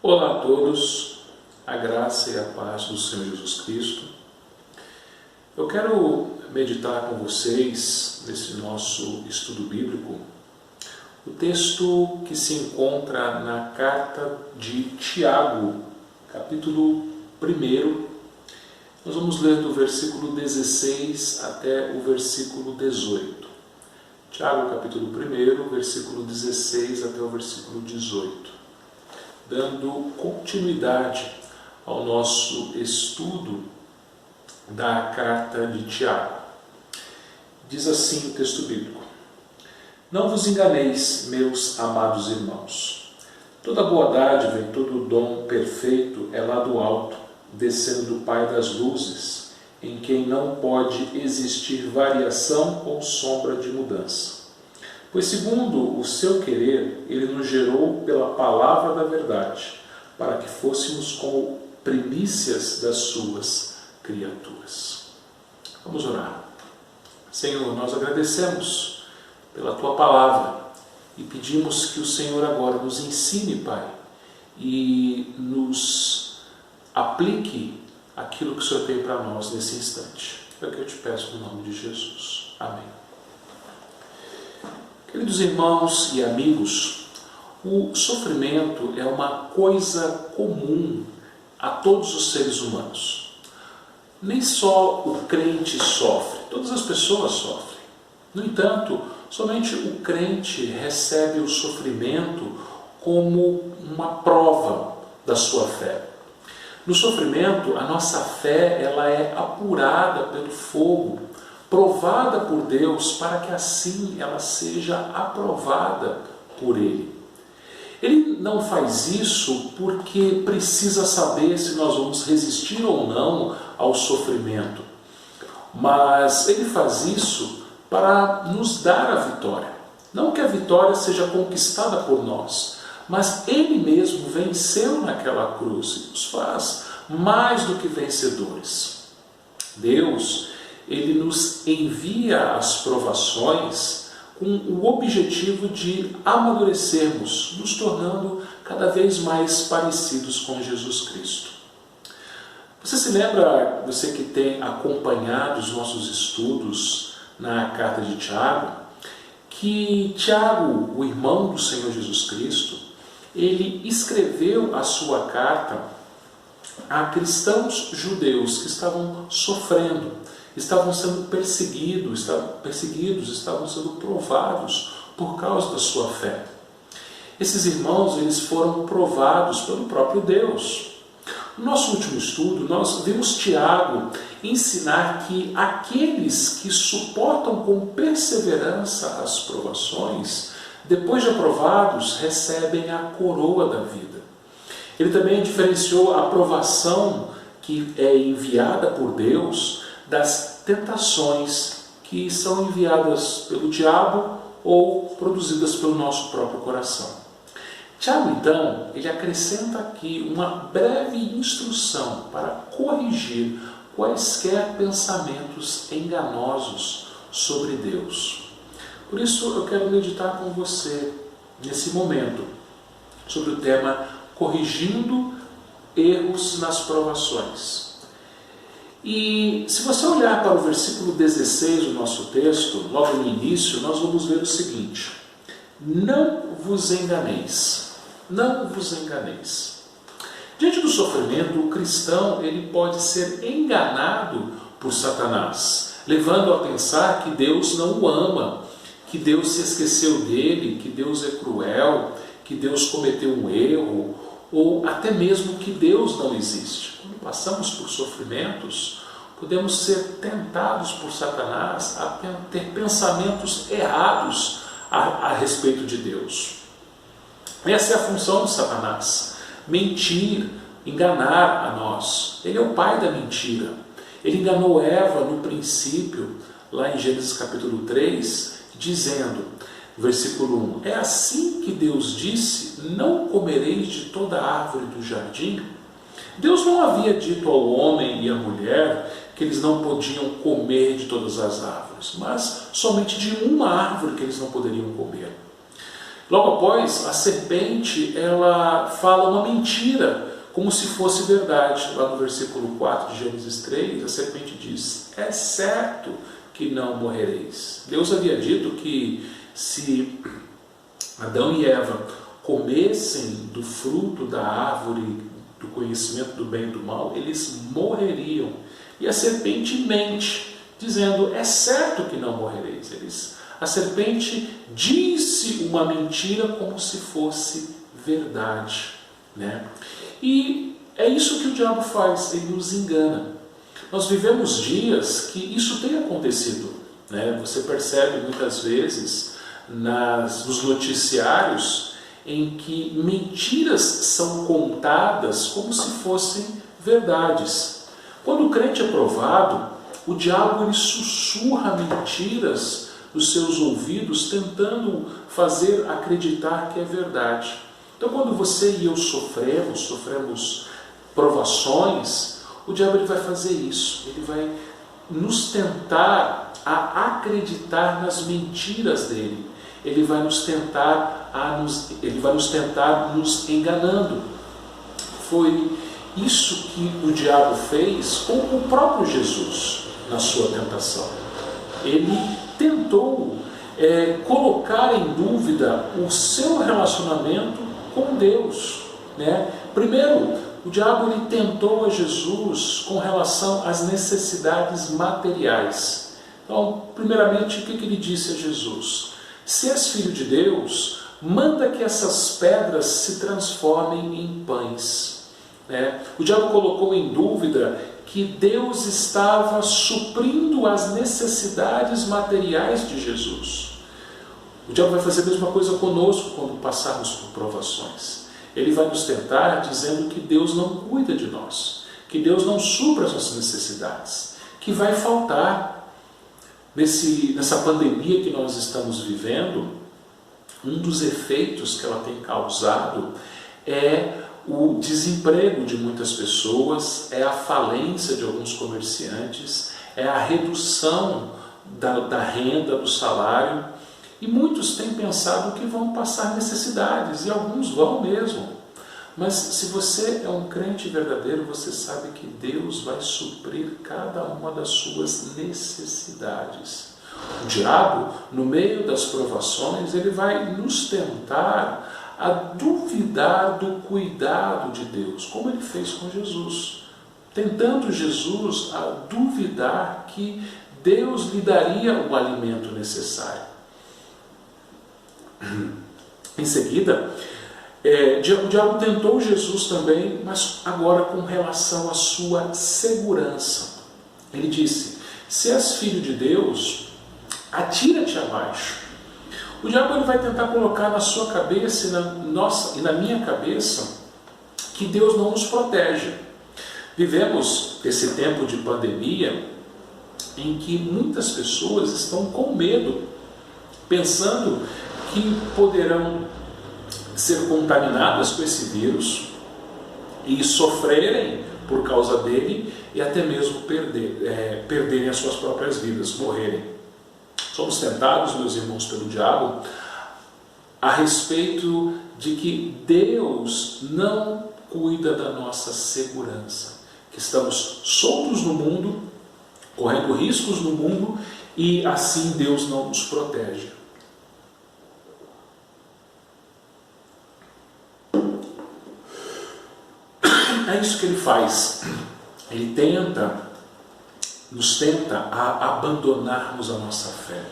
Olá a todos, a graça e a paz do Senhor Jesus Cristo. Eu quero meditar com vocês, nesse nosso estudo bíblico, o texto que se encontra na carta de Tiago, capítulo 1. Nós vamos ler do versículo 16 até o versículo 18. Tiago, capítulo 1, versículo 16 até o versículo 18. Dando continuidade ao nosso estudo da carta de Tiago. Diz assim o texto bíblico: Não vos enganeis, meus amados irmãos. Toda boa dádiva e todo dom perfeito é lá do alto, descendo do Pai das luzes, em quem não pode existir variação ou sombra de mudança. Pois segundo o seu querer, ele nos gerou pela palavra da verdade, para que fôssemos como primícias das suas criaturas. Vamos orar. Senhor, nós agradecemos pela tua palavra e pedimos que o Senhor agora nos ensine, Pai, e nos aplique aquilo que o Senhor tem para nós nesse instante. É o que eu te peço no nome de Jesus. Amém. Queridos irmãos e amigos, o sofrimento é uma coisa comum a todos os seres humanos. Nem só o crente sofre, todas as pessoas sofrem. No entanto, somente o crente recebe o sofrimento como uma prova da sua fé. No sofrimento, a nossa fé ela é apurada pelo fogo, provada por Deus, para que assim ela seja aprovada por Ele. Ele não faz isso porque precisa saber se nós vamos resistir ou não ao sofrimento, mas Ele faz isso para nos dar a vitória. Não que a vitória seja conquistada por nós, mas Ele mesmo venceu naquela cruz e nos faz mais do que vencedores. Deus, Ele nos envia as provações com o objetivo de amadurecermos, nos tornando cada vez mais parecidos com Jesus Cristo. Você se lembra, você que tem acompanhado os nossos estudos na carta de Tiago, que Tiago, o irmão do Senhor Jesus Cristo, ele escreveu a sua carta a cristãos judeus que estavam sofrendo, estavam sendo perseguidos, estavam sendo provados por causa da sua fé. Esses irmãos, eles foram provados pelo próprio Deus. No nosso último estudo, nós vimos Tiago ensinar que aqueles que suportam com perseverança as provações, depois de aprovados, recebem a coroa da vida. Ele também diferenciou a provação que é enviada por Deus das tentações que são enviadas pelo diabo ou produzidas pelo nosso próprio coração. Tiago, então, ele acrescenta aqui uma breve instrução para corrigir quaisquer pensamentos enganosos sobre Deus. Por isso, eu quero meditar com você, nesse momento, sobre o tema corrigindo erros nas provações. E se você olhar para o versículo 16 do nosso texto, logo no início, nós vamos ver o seguinte: não vos enganeis, não vos enganeis. Diante do sofrimento, o cristão ele pode ser enganado por Satanás, levando a pensar que Deus não o ama, que Deus se esqueceu dele, que Deus é cruel, que Deus cometeu um erro, ou até mesmo que Deus não existe. Quando passamos por sofrimentos, podemos ser tentados por Satanás a ter pensamentos errados a respeito de Deus. Essa é a função de Satanás: mentir, enganar a nós. Ele é o pai da mentira. Ele enganou Eva no princípio, lá em Gênesis capítulo 3, dizendo, versículo 1, é assim que Deus disse, não comereis de toda a árvore do jardim? Deus não havia dito ao homem e à mulher que eles não podiam comer de todas as árvores, mas somente de uma árvore que eles não poderiam comer. Logo após, a serpente, ela fala uma mentira, como se fosse verdade. Lá no versículo 4 de Gênesis 3, a serpente diz: é certo que não morrereis. Deus havia dito que se Adão e Eva comessem do fruto da árvore do conhecimento do bem e do mal, eles morreriam. E a serpente mente, dizendo: é certo que não morrereis. A serpente disse uma mentira como se fosse verdade, né? E é isso que o diabo faz, ele nos engana. Nós vivemos dias que isso tem acontecido, né? Você percebe muitas vezes nos noticiários em que mentiras são contadas como se fossem verdades. Quando o crente é provado, o diabo ele sussurra mentiras nos seus ouvidos, tentando fazer acreditar que é verdade. Então, quando você e eu sofremos provações, o diabo ele vai fazer isso. Ele vai nos tentar a acreditar nas mentiras dele. Ele vai nos tentar nos enganando. Foi isso que o diabo fez com o próprio Jesus na sua tentação. Ele tentou colocar em dúvida o seu relacionamento com Deus, né? Primeiro, o diabo ele tentou a Jesus com relação às necessidades materiais. Então, primeiramente, o que ele disse a Jesus? Se és filho de Deus, manda que essas pedras se transformem em pães. O diabo colocou em dúvida que Deus estava suprindo as necessidades materiais de Jesus. O diabo vai fazer a mesma coisa conosco quando passarmos por provações. Ele vai nos tentar dizendo que Deus não cuida de nós, que Deus não supra as nossas necessidades, que vai faltar. Nessa pandemia que nós estamos vivendo, um dos efeitos que ela tem causado é o desemprego de muitas pessoas, é a falência de alguns comerciantes, é a redução da renda, do salário, e muitos têm pensado que vão passar necessidades, e alguns vão mesmo. Mas se você é um crente verdadeiro, você sabe que Deus vai suprir cada uma das suas necessidades. O diabo, no meio das provações, ele vai nos tentar a duvidar do cuidado de Deus, como ele fez com Jesus, tentando Jesus a duvidar que Deus lhe daria o alimento necessário. Em seguida, o diabo tentou Jesus também, mas agora com relação à sua segurança. Ele disse: se és filho de Deus, atira-te abaixo. O diabo ele vai tentar colocar na sua cabeça e na minha cabeça que Deus não nos protege. Vivemos esse tempo de pandemia em que muitas pessoas estão com medo, pensando que poderão ser contaminadas com esse vírus e sofrerem por causa dele e até mesmo perderem as suas próprias vidas, morrerem. Somos tentados, meus irmãos, pelo diabo a respeito de que Deus não cuida da nossa segurança, que estamos soltos no mundo, correndo riscos no mundo e assim Deus não nos protege. É isso que ele faz. Ele nos tenta a abandonarmos a nossa fé,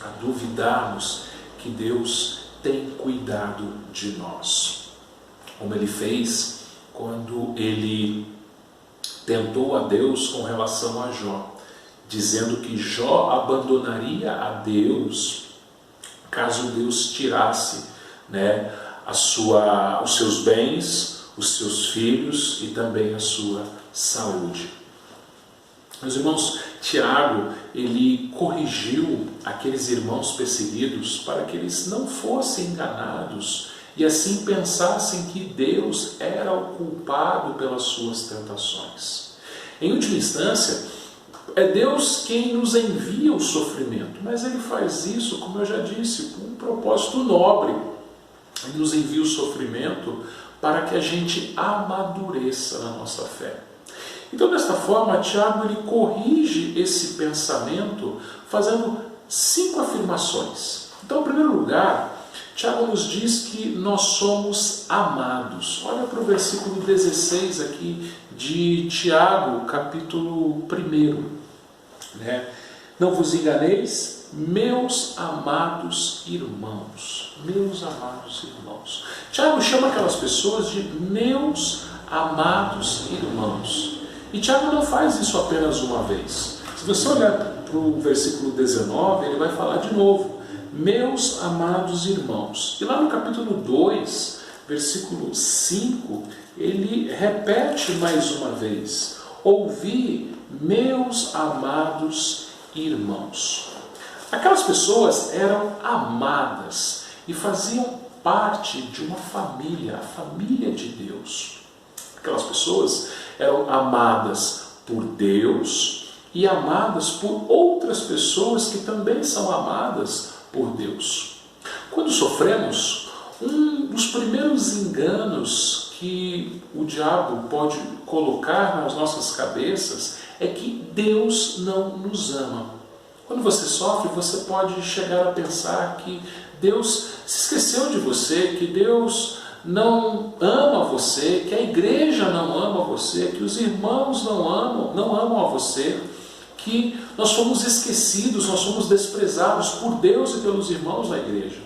a duvidarmos que Deus tem cuidado de nós. Como ele fez quando ele tentou a Deus com relação a Jó, dizendo que Jó abandonaria a Deus caso Deus tirasse, os seus bens, os seus filhos e também a sua saúde. Meus irmãos, Tiago, ele corrigiu aqueles irmãos perseguidos para que eles não fossem enganados e assim pensassem que Deus era o culpado pelas suas tentações. Em última instância, é Deus quem nos envia o sofrimento, mas ele faz isso, como eu já disse, com um propósito nobre. Ele nos envia o sofrimento para que a gente amadureça na nossa fé. Então, desta forma, Tiago ele corrige esse pensamento fazendo 5 afirmações. Então, em primeiro lugar, Tiago nos diz que nós somos amados. Olha para o versículo 16 aqui de Tiago, capítulo 1. Não vos enganeis, meus amados irmãos. Meus amados irmãos. Tiago chama aquelas pessoas de meus amados irmãos. E Tiago não faz isso apenas uma vez. Se você olhar para o versículo 19, ele vai falar de novo. Meus amados irmãos. E lá no capítulo 2, versículo 5, ele repete mais uma vez. Ouvi, meus amados irmãos. Aquelas pessoas eram amadas e faziam parte de uma família, a família de Deus. Aquelas pessoas eram amadas por Deus e amadas por outras pessoas que também são amadas por Deus. Quando sofremos, um dos primeiros enganos que o diabo pode colocar nas nossas cabeças é que Deus não nos ama. Quando você sofre, você pode chegar a pensar que Deus se esqueceu de você, que Deus não ama você, que a igreja não ama você, que os irmãos não amam a você, que nós fomos esquecidos, nós fomos desprezados por Deus e pelos irmãos da igreja.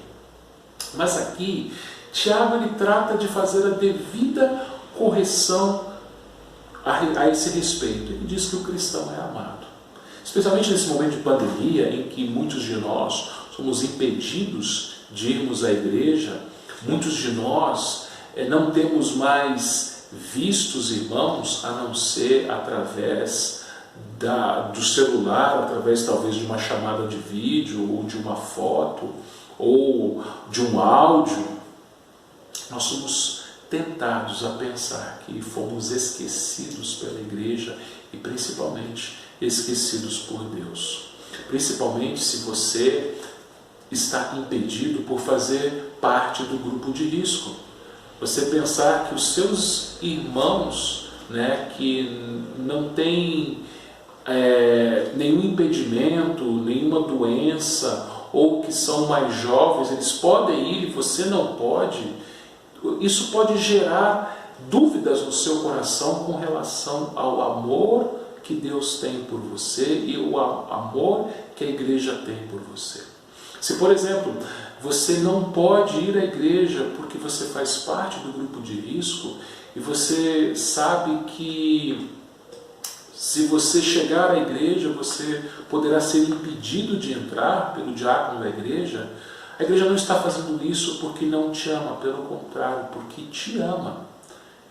Mas aqui, Tiago ele trata de fazer a devida correção a esse respeito. Ele diz que o cristão é amado. Especialmente nesse momento de pandemia, em que muitos de nós somos impedidos de irmos à igreja, muitos de nós não temos mais visto os irmãos, a não ser através do celular, através talvez de uma chamada de vídeo, ou de uma foto, ou de um áudio. Nós somos tentados a pensar que fomos esquecidos pela igreja e principalmente esquecidos por Deus. Principalmente se você está impedido por fazer parte do grupo de risco. Você pensar que os seus irmãos, que não têm nenhum impedimento, nenhuma doença, ou que são mais jovens, eles podem ir e você não pode, isso pode gerar dúvidas no seu coração com relação ao amor que Deus tem por você e o amor que a igreja tem por você. Se, por exemplo, você não pode ir à igreja porque você faz parte do grupo de risco e você sabe que se você chegar à igreja você poderá ser impedido de entrar pelo diácono da igreja, a igreja não está fazendo isso porque não te ama, pelo contrário, porque te ama.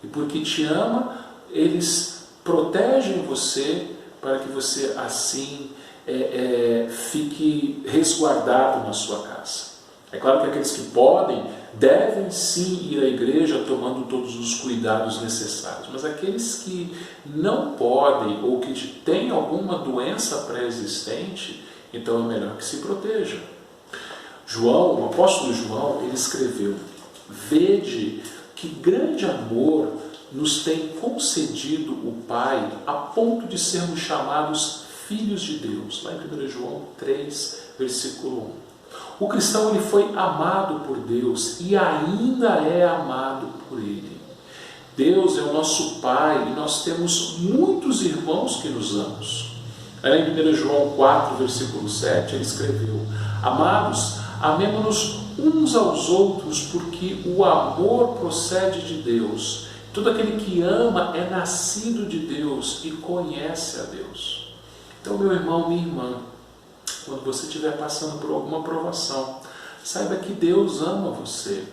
E porque te ama, eles protegem você para que você assim fique resguardado na sua casa. É claro que aqueles que podem, devem sim ir à igreja tomando todos os cuidados necessários, mas aqueles que não podem ou que têm alguma doença pré-existente, então é melhor que se proteja. João, o apóstolo João, ele escreveu: vede que grande amor nos tem concedido o Pai a ponto de sermos chamados filhos de Deus. Lá em 1 João 3, versículo 1. O cristão ele foi amado por Deus e ainda é amado por Ele. Deus é o nosso Pai e nós temos muitos irmãos que nos amam. Lá em 1 João 4, versículo 7, ele escreveu: amados, amemo-nos uns aos outros, porque o amor procede de Deus. Todo aquele que ama é nascido de Deus e conhece a Deus. Então, meu irmão, minha irmã, quando você estiver passando por alguma provação, saiba que Deus ama você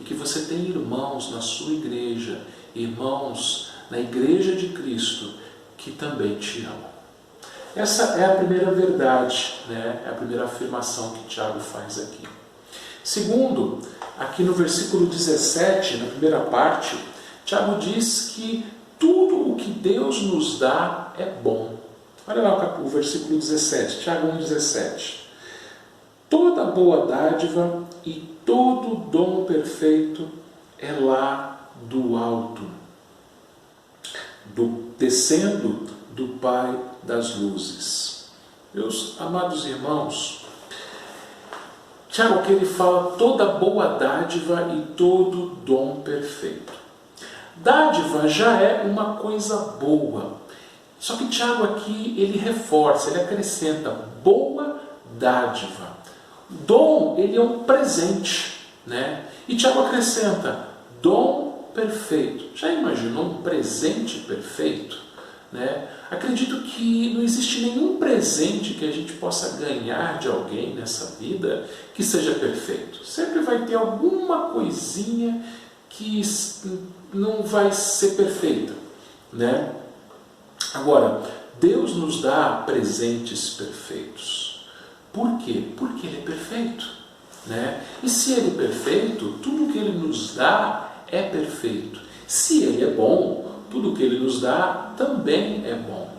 e que você tem irmãos na sua igreja, irmãos na igreja de Cristo, que também te amam. Essa é a primeira verdade, é a primeira afirmação que Tiago faz aqui. Segundo, aqui no versículo 17, na primeira parte, Tiago diz que tudo o que Deus nos dá é bom. Olha lá o versículo 17, Tiago 1,17. Toda boa dádiva e todo dom perfeito é lá do alto, descendo do Pai das luzes. Meus amados irmãos, Tiago aqui ele fala toda boa dádiva e todo dom perfeito. Dádiva já é uma coisa boa. Só que Tiago aqui ele reforça, ele acrescenta boa dádiva. Dom, ele é um presente, né? E Tiago acrescenta dom perfeito. Já imaginou um presente perfeito? Né? Acredito que não existe nenhum presente que a gente possa ganhar de alguém nessa vida que seja perfeito. Sempre vai ter alguma coisinha que não vai ser perfeita, né? Agora, Deus nos dá presentes perfeitos. Por quê? Porque Ele é perfeito, né? E se Ele é perfeito, tudo que Ele nos dá é perfeito. Se Ele é bom, tudo que Ele nos dá também é bom.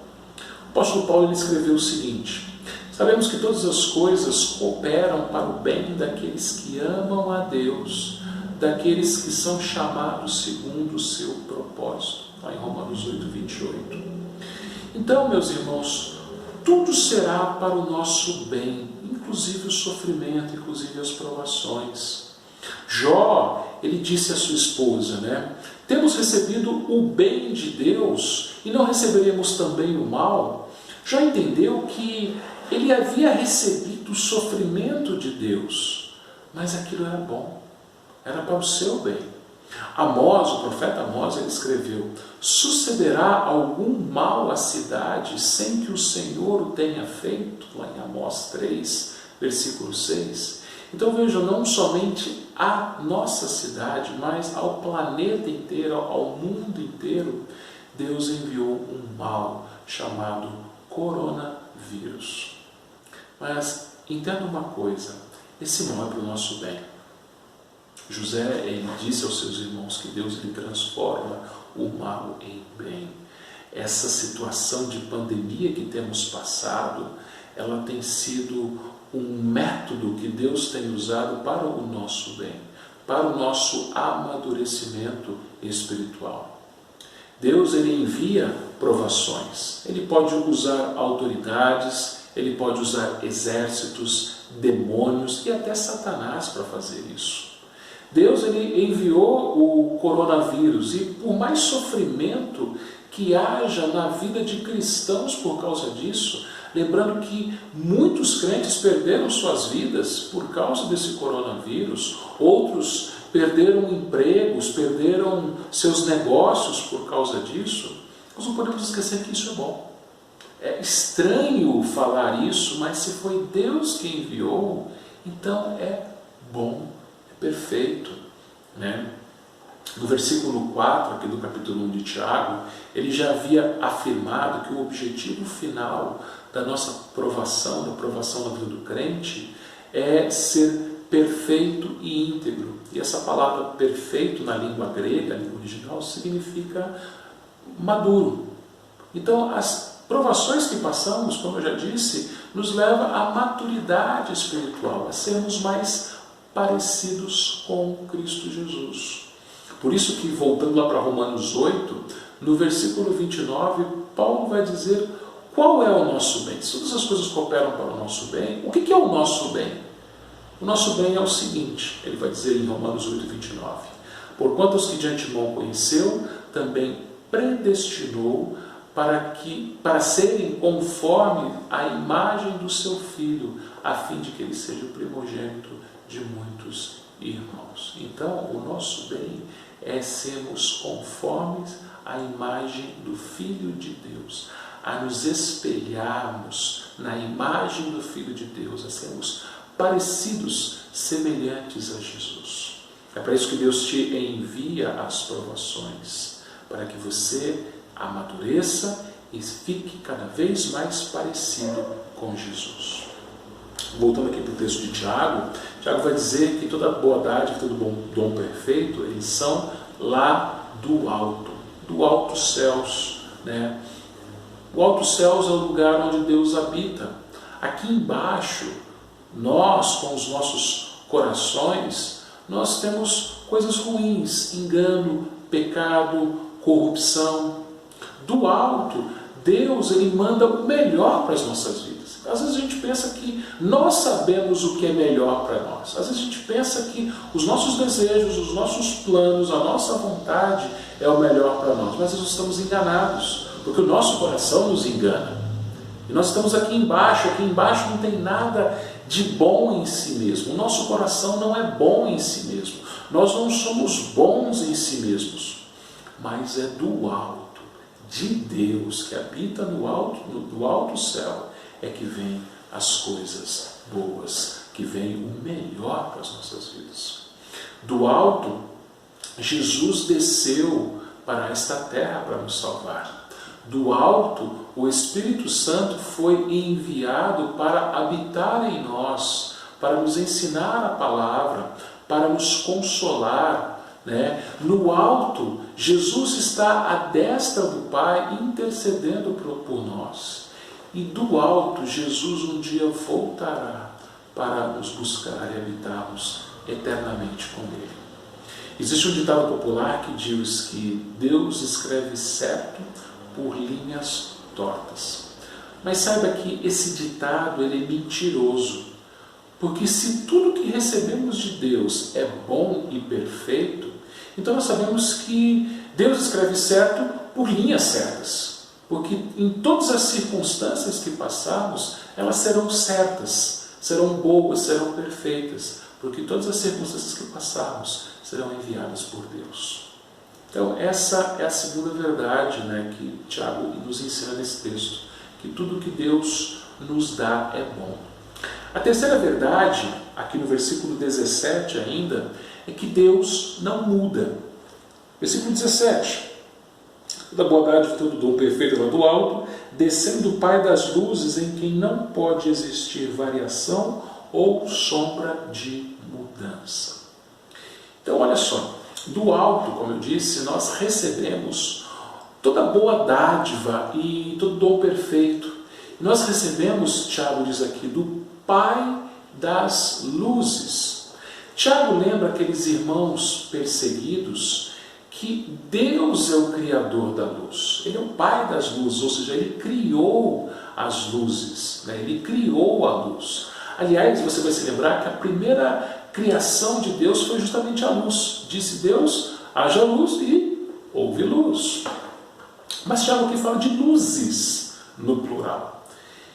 O apóstolo Paulo ele escreveu o seguinte: sabemos que todas as coisas cooperam para o bem daqueles que amam a Deus, daqueles que são chamados segundo o seu propósito. Lá em Romanos 8, 28. Então, meus irmãos, tudo será para o nosso bem, inclusive o sofrimento, inclusive as provações. Jó, ele disse à sua esposa, né? Temos recebido o bem de Deus e não receberemos também o mal? Jó entendeu que ele havia recebido o sofrimento de Deus, mas aquilo era bom, era para o seu bem. Amós, o profeta Amós, ele escreveu: sucederá algum mal à cidade sem que o Senhor o tenha feito? Lá em Amós 3, versículo 6. Então vejam, não somente à nossa cidade, mas ao planeta inteiro, ao mundo inteiro, Deus enviou um mal chamado coronavírus. Mas entenda uma coisa, esse mal é para o nosso bem. José, ele disse aos seus irmãos que Deus lhe transforma o mal em bem. Essa situação de pandemia que temos passado, ela tem sido um método que Deus tem usado para o nosso bem, para o nosso amadurecimento espiritual. Deus, ele envia provações. Ele pode usar autoridades, ele pode usar exércitos, demônios e até Satanás para fazer isso. Deus, ele enviou o coronavírus e por mais sofrimento que haja na vida de cristãos por causa disso, lembrando que muitos crentes perderam suas vidas por causa desse coronavírus, outros perderam empregos, perderam seus negócios por causa disso, nós não podemos esquecer que isso é bom. É estranho falar isso, mas se foi Deus que enviou, então é bom, é perfeito, né? No versículo 4 aqui do capítulo 1 de Tiago, ele já havia afirmado que o objetivo final da nossa provação, da provação na vida do crente, é ser perfeito e íntegro. E essa palavra perfeito na língua grega, na língua original, significa maduro. Então, as provações que passamos, como eu já disse, nos leva à maturidade espiritual, a sermos mais parecidos com Cristo Jesus. Por isso que, voltando lá para Romanos 8, no versículo 29, Paulo vai dizer qual é o nosso bem. Se todas as coisas cooperam para o nosso bem, o que é o nosso bem? O nosso bem é o seguinte, ele vai dizer em Romanos 8, 29. Porquanto os que de antemão conheceu, também predestinou para serem conforme a imagem do seu Filho, a fim de que ele seja o primogênito de muitos irmãos. Então, o nosso bem é sermos conformes à imagem do Filho de Deus, a nos espelharmos na imagem do Filho de Deus, a sermos parecidos, semelhantes a Jesus. É para isso que Deus te envia as provações, para que você amadureça e fique cada vez mais parecido com Jesus. Voltando aqui para o texto de Tiago, Tiago vai dizer que toda boa dádiva, todo bom dom perfeito, eles são lá do alto céus, né? O alto céus é o lugar onde Deus habita. Aqui embaixo, nós, com os nossos corações, nós temos coisas ruins, engano, pecado, corrupção. Do alto, Deus ele manda o melhor para as nossas vidas. Às vezes a gente pensa que nós sabemos o que é melhor para nós. Às vezes a gente pensa que os nossos desejos, os nossos planos, a nossa vontade é o melhor para nós. Mas nós estamos enganados, porque o nosso coração nos engana. E nós estamos aqui embaixo não tem nada de bom em si mesmo. O nosso coração não é bom em si mesmo. Nós não somos bons em si mesmos. Mas é do alto, de Deus, que habita no alto céu, é que vem as coisas boas, que vem o melhor para as nossas vidas. Do alto, Jesus desceu para esta terra para nos salvar. Do alto, o Espírito Santo foi enviado para habitar em nós, para nos ensinar a palavra, para nos consolar, né? No alto, Jesus está à destra do Pai intercedendo por nós. E do alto, Jesus um dia voltará para nos buscar e habitarmos eternamente com Ele. Existe um ditado popular que diz que Deus escreve certo por linhas tortas. Mas saiba que esse ditado ele é mentiroso, porque se tudo que recebemos de Deus é bom e perfeito, então nós sabemos que Deus escreve certo por linhas certas. Porque em todas as circunstâncias que passarmos, elas serão certas, serão boas, serão perfeitas. Porque todas as circunstâncias que passarmos serão enviadas por Deus. Então essa é a segunda verdade, né, que Tiago nos ensina nesse texto. Que tudo que Deus nos dá é bom. A terceira verdade, aqui no versículo 17 ainda, é que Deus não muda. Versículo 17. Toda bondade e todo dom perfeito lá do alto, descendo do Pai das luzes, em quem não pode existir variação ou sombra de mudança. Então, olha só, do alto, como eu disse, nós recebemos toda boa dádiva e todo dom perfeito. Nós recebemos, Tiago diz aqui, do Pai das luzes. Tiago lembra aqueles irmãos perseguidos que Deus é o Criador da luz. Ele é o Pai das luzes, ou seja, Ele criou as luzes, né? Ele criou a luz. Aliás, você vai se lembrar que a primeira criação de Deus foi justamente a luz. Disse Deus, haja luz e houve luz. Mas Tiago aqui fala de luzes no plural.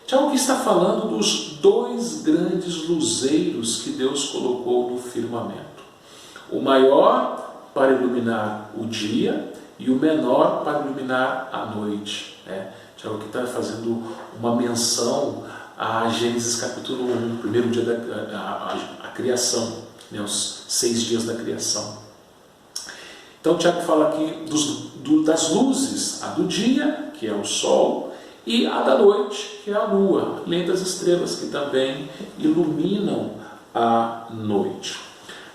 Tiago aqui está falando dos dois grandes luzeiros que Deus colocou no firmamento. O maior para iluminar o dia e o menor para iluminar a noite. Tiago aqui está fazendo uma menção a Gênesis capítulo 1, o primeiro dia da criação, né, os 6 dias da criação. Então Tiago fala aqui das luzes, a do dia, que é o sol, e a da noite, que é a lua, além das estrelas, que também iluminam a noite.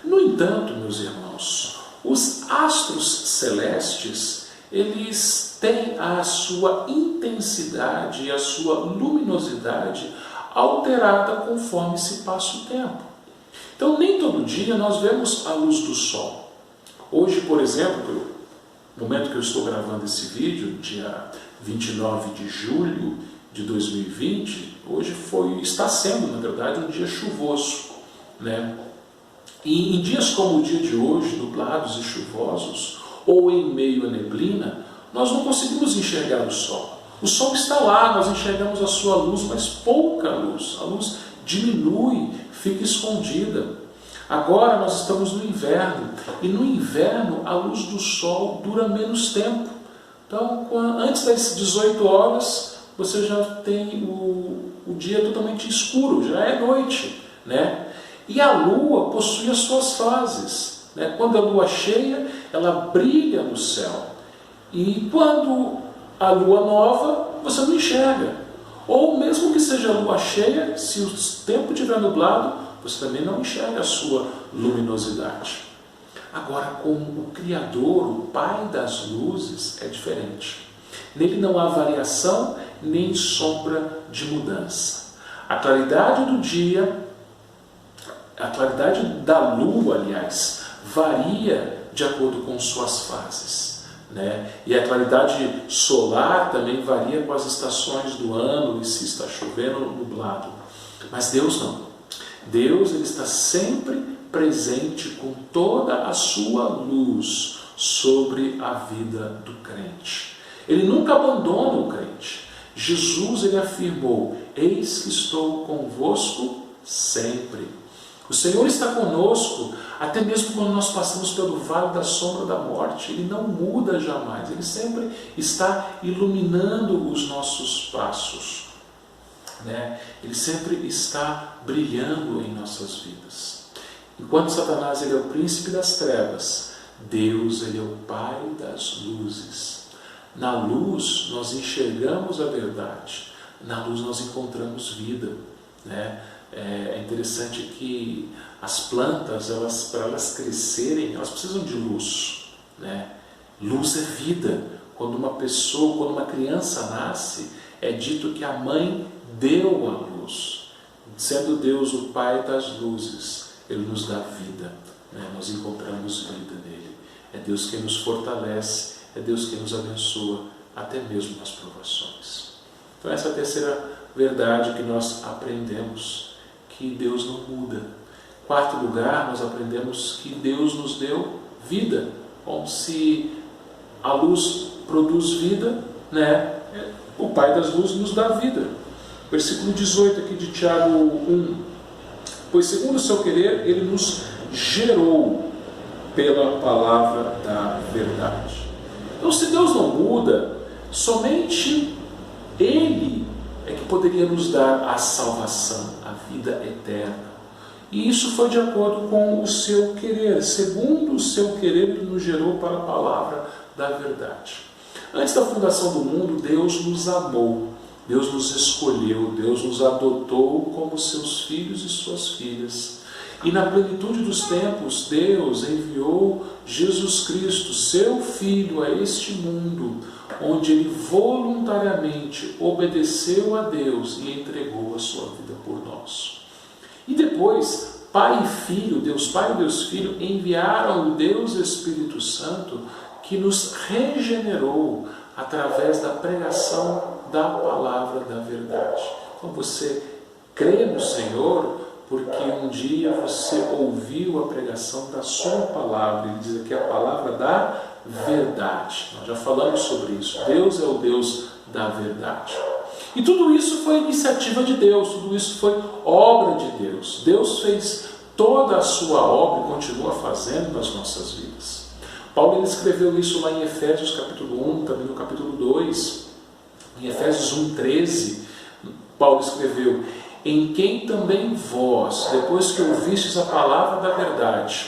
No entanto, meus irmãos, os astros celestes, eles têm a sua intensidade e a sua luminosidade alterada conforme se passa o tempo. Então, nem todo dia nós vemos a luz do sol. Hoje, por exemplo, no momento que eu estou gravando esse vídeo, dia 29 de julho de 2020, hoje está sendo, na verdade, um dia chuvoso, né? E em dias como o dia de hoje, nublados e chuvosos, ou em meio à neblina, nós não conseguimos enxergar o sol. O sol está lá, nós enxergamos a sua luz, mas pouca luz. A luz diminui, fica escondida. Agora nós estamos no inverno, e no inverno a luz do sol dura menos tempo. Então, antes das 18 horas, você já tem o dia totalmente escuro, já é noite, né? E a lua possui as suas fases, né? Quando a lua cheia, ela brilha no céu. E quando a lua nova, você não enxerga. Ou mesmo que seja a lua cheia, se o tempo estiver nublado, você também não enxerga a sua luminosidade. Agora, com o Criador, o Pai das luzes, é diferente. Nele não há variação nem sombra de mudança. A claridade do dia A claridade da lua, aliás, varia de acordo com suas fases, né? E a claridade solar também varia com as estações do ano e se está chovendo ou nublado. Mas Deus não. Deus, ele está sempre presente com toda a sua luz sobre a vida do crente. Ele nunca abandona o crente. Jesus, ele afirmou: eis que estou convosco sempre. O Senhor está conosco, até mesmo quando nós passamos pelo vale da sombra da morte. Ele não muda jamais, Ele sempre está iluminando os nossos passos, né? Ele sempre está brilhando em nossas vidas. Enquanto Satanás, ele é o príncipe das trevas, Deus, ele é o Pai das luzes. Na luz nós enxergamos a verdade, na luz nós encontramos vida, né? É interessante que as plantas, para elas crescerem, elas precisam de luz, né? Luz é vida. Quando uma criança nasce, é dito que a mãe deu a luz. Sendo Deus o Pai das luzes, Ele nos dá vida, né? Nós encontramos vida nele. É Deus quem nos fortalece, é Deus quem nos abençoa, até mesmo nas provações. Então essa é a terceira verdade que nós aprendemos, que Deus não muda. Em quarto lugar, nós aprendemos que Deus nos deu vida. Como se a luz produz vida, né? O Pai das luzes nos dá vida. Versículo 18 aqui de Tiago 1. Pois segundo o seu querer, Ele nos gerou pela palavra da verdade. Então, se Deus não muda, somente Ele é que poderia nos dar a salvação, a vida eterna. E isso foi de acordo com o seu querer. Segundo o seu querer, Ele nos gerou para a palavra da verdade. Antes da fundação do mundo, Deus nos amou, Deus nos escolheu, Deus nos adotou como seus filhos e suas filhas. E na plenitude dos tempos, Deus enviou Jesus Cristo, seu Filho, a este mundo, onde Ele voluntariamente obedeceu a Deus e entregou a sua vida por nós. E depois, Pai e Filho, Deus Pai e Deus Filho, enviaram o Deus Espírito Santo, que nos regenerou através da pregação da palavra da verdade. Então você crê no Senhor porque um dia você ouviu a pregação da sua palavra. Ele diz aqui a palavra da verdade. Nós já falamos sobre isso. Deus é o Deus da verdade. E tudo isso foi iniciativa de Deus, tudo isso foi obra de Deus. Deus fez toda a sua obra e continua fazendo nas nossas vidas. Paulo, ele escreveu isso lá em Efésios capítulo 1, também no capítulo 2. Em Efésios 1,13, Paulo escreveu: em quem também vós, depois que ouvistes a palavra da verdade,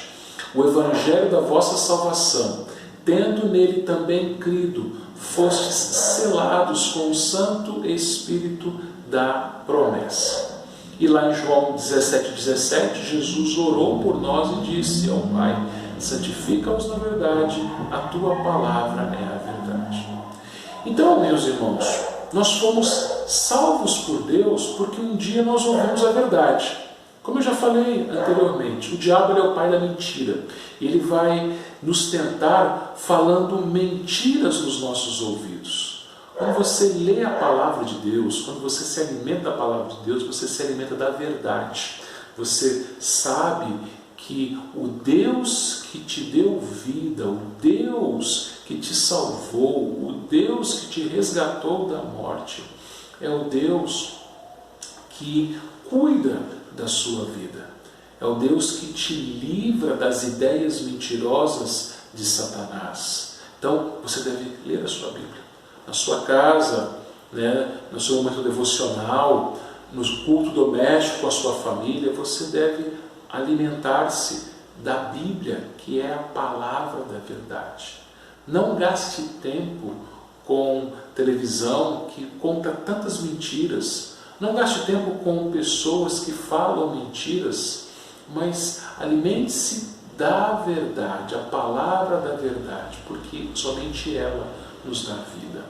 o evangelho da vossa salvação, tendo nele também crido, fostes selados com o Santo Espírito da promessa. E lá em João 17,17, Jesus orou por nós e disse ao Pai: santifica-os na verdade, a tua palavra é a verdade. Então, meus irmãos, nós fomos salvos por Deus porque um dia nós ouvimos a verdade. Como eu já falei anteriormente, o diabo, ele é o pai da mentira. Ele vai nos tentar falando mentiras nos nossos ouvidos. Quando você lê a palavra de Deus, quando você se alimenta da palavra de Deus, você se alimenta da verdade. Você sabe que o Deus que te deu vida, o Deus que te salvou, o Deus que te resgatou da morte, é o Deus que cuida da sua vida. É o Deus que te livra das ideias mentirosas de Satanás. Então, você deve ler a sua Bíblia. Na sua casa, né, no seu momento devocional, no culto doméstico com a sua família, você deve alimentar-se da Bíblia, que é a palavra da verdade. Não gaste tempo com televisão que conta tantas mentiras. Não gaste tempo com pessoas que falam mentiras, mas alimente-se da verdade, a palavra da verdade, porque somente ela nos dá vida.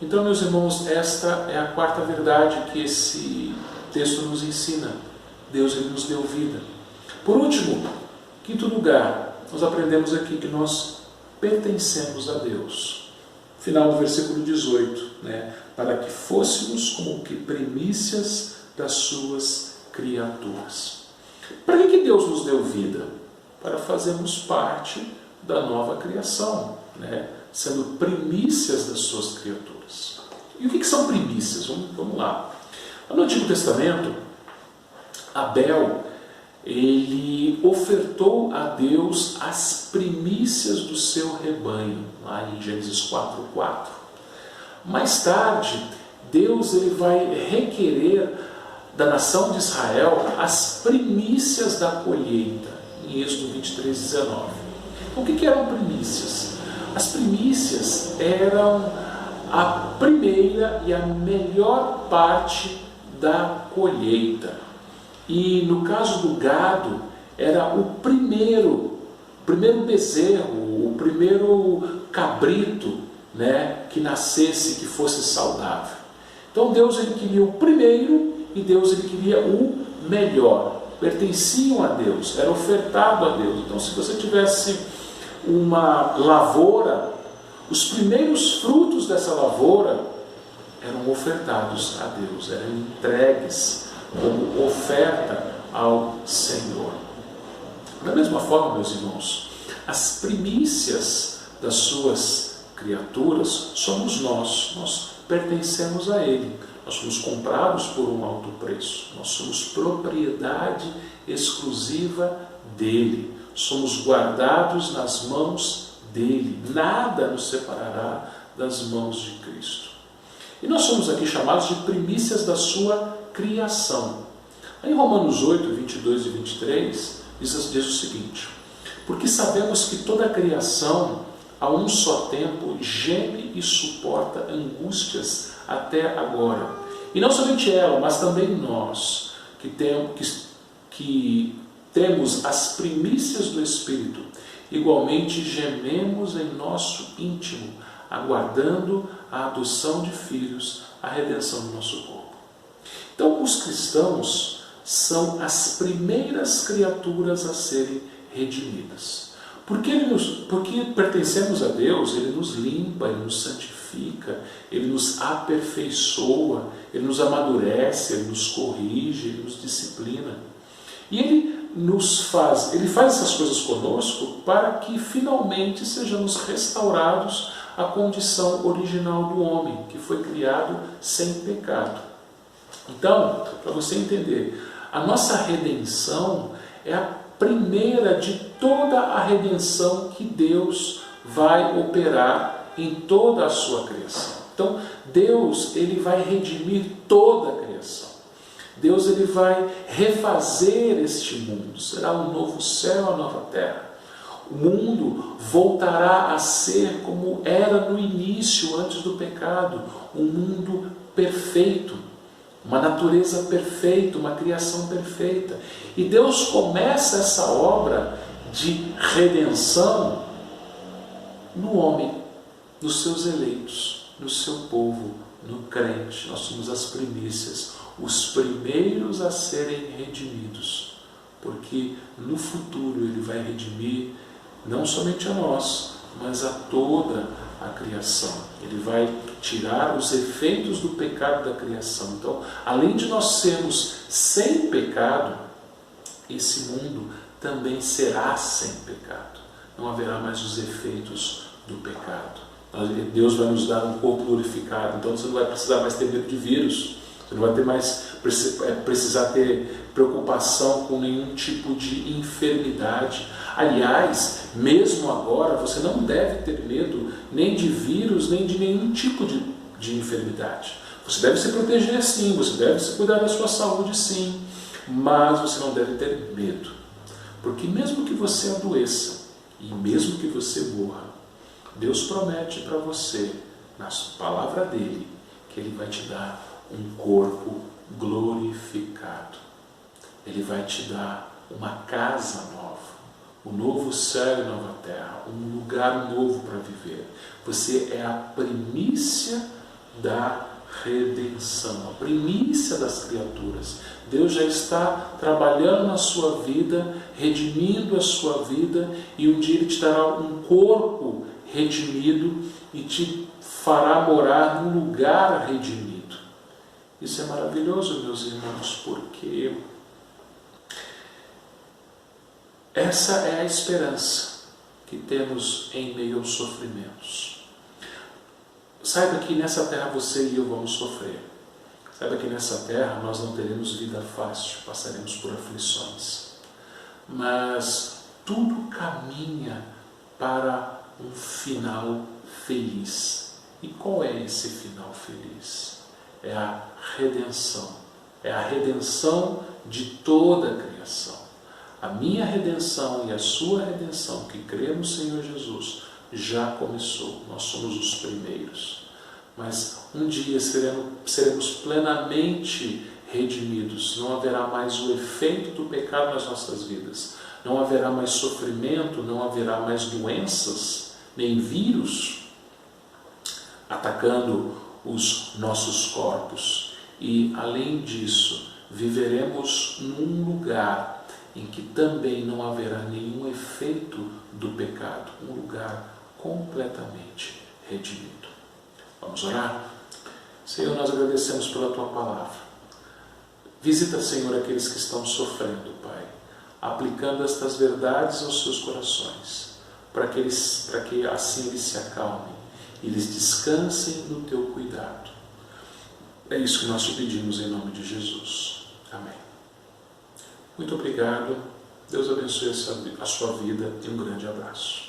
Então, meus irmãos, esta é a quarta verdade que esse texto nos ensina. Deus ele nos deu vida. Por último, quinto lugar, nós aprendemos aqui que nós pertencemos a Deus. Final do versículo 18, para que fôssemos como que primícias das suas criaturas. Para que Deus nos deu vida? Para fazermos parte da nova criação, sendo primícias das suas criaturas. E o que são primícias? Vamos lá. No Antigo Testamento, Abel, ele ofertou a Deus as primícias do seu rebanho, lá em Gênesis 4:4. Mais tarde, Deus ele vai requerer da nação de Israel as primícias da colheita, em Êxodo 23:19. Então, o que eram primícias? As primícias eram a primeira e a melhor parte da colheita. E no caso do gado, era o primeiro bezerro, o primeiro cabrito, que nascesse, que fosse saudável. Então Deus ele queria o primeiro e Deus ele queria o melhor. Pertenciam a Deus, era ofertado a Deus. Então se você tivesse uma lavoura, os primeiros frutos dessa lavoura eram ofertados a Deus, eram entregues como oferta ao Senhor. Da mesma forma, meus irmãos, as primícias das suas criaturas somos nós pertencemos a Ele, nós somos comprados por um alto preço, nós somos propriedade exclusiva dEle, somos guardados nas mãos dEle, nada nos separará das mãos de Cristo. E nós somos aqui chamados de primícias da sua criação. Em Romanos 8, 22 e 23, diz o seguinte: porque sabemos que toda a criação, a um só tempo, geme e suporta angústias até agora. E não somente ela, mas também nós, que temos as primícias do Espírito, igualmente gememos em nosso íntimo, aguardando a adoção de filhos, a redenção do nosso corpo. Então, os cristãos são as primeiras criaturas a serem redimidas. Porque pertencemos a Deus, Ele nos limpa, Ele nos santifica, Ele nos aperfeiçoa, Ele nos amadurece, Ele nos corrige, Ele nos disciplina. E Ele faz essas coisas conosco para que finalmente sejamos restaurados à condição original do homem, que foi criado sem pecado. Então, para você entender, a nossa redenção é a primeira de toda a redenção que Deus vai operar em toda a sua criação. Então, Deus ele vai redimir toda a criação. Deus ele vai refazer este mundo. Será um novo céu, uma nova terra. O mundo voltará a ser como era no início, antes do pecado. Um mundo perfeito. Uma natureza perfeita, uma criação perfeita. E Deus começa essa obra de redenção no homem, nos seus eleitos, no seu povo, no crente. Nós somos as primícias, os primeiros a serem redimidos. Porque no futuro Ele vai redimir não somente a nós, mas a toda a criação. Ele vai tirar os efeitos do pecado da criação. Então, além de nós sermos sem pecado, esse mundo também será sem pecado. Não haverá mais os efeitos do pecado. Deus vai nos dar um corpo glorificado. Então você não vai precisar mais ter medo de vírus. Você não vai ter mais precisar ter preocupação com nenhum tipo de enfermidade. Aliás, mesmo agora, você não deve ter medo nem de vírus, nem de nenhum tipo de enfermidade. Você deve se proteger sim, você deve se cuidar da sua saúde sim, mas você não deve ter medo. Porque mesmo que você adoeça, e mesmo que você morra, Deus promete para você, na palavra dEle, que Ele vai te dar um corpo glorificado. Ele vai te dar uma casa nova, um novo céu e nova terra, um lugar novo para viver. Você é a primícia da redenção, a primícia das criaturas. Deus já está trabalhando na sua vida, redimindo a sua vida, e um dia Ele te dará um corpo redimido e te fará morar num lugar redimido. Isso é maravilhoso, meus irmãos, porque essa é a esperança que temos em meio aos sofrimentos. Saiba que nessa terra você e eu vamos sofrer. Saiba que nessa terra nós não teremos vida fácil, passaremos por aflições. Mas tudo caminha para um final feliz. E qual é esse final feliz? É a redenção. É a redenção de toda a criação. A minha redenção e a sua redenção, que crê no Senhor Jesus, já começou. Nós somos os primeiros. Mas um dia seremos plenamente redimidos. Não haverá mais o efeito do pecado nas nossas vidas. Não haverá mais sofrimento, não haverá mais doenças, nem vírus atacando os nossos corpos. E, além disso, viveremos num lugar em que também não haverá nenhum efeito do pecado. Um lugar completamente redimido. Vamos orar? Senhor, nós agradecemos pela Tua palavra. Visita, Senhor, aqueles que estão sofrendo, Pai, aplicando estas verdades aos seus corações, para que assim eles se acalmem, eles descansem no Teu cuidado. É isso que nós te pedimos em nome de Jesus. Amém. Muito obrigado. Deus abençoe a sua vida e um grande abraço.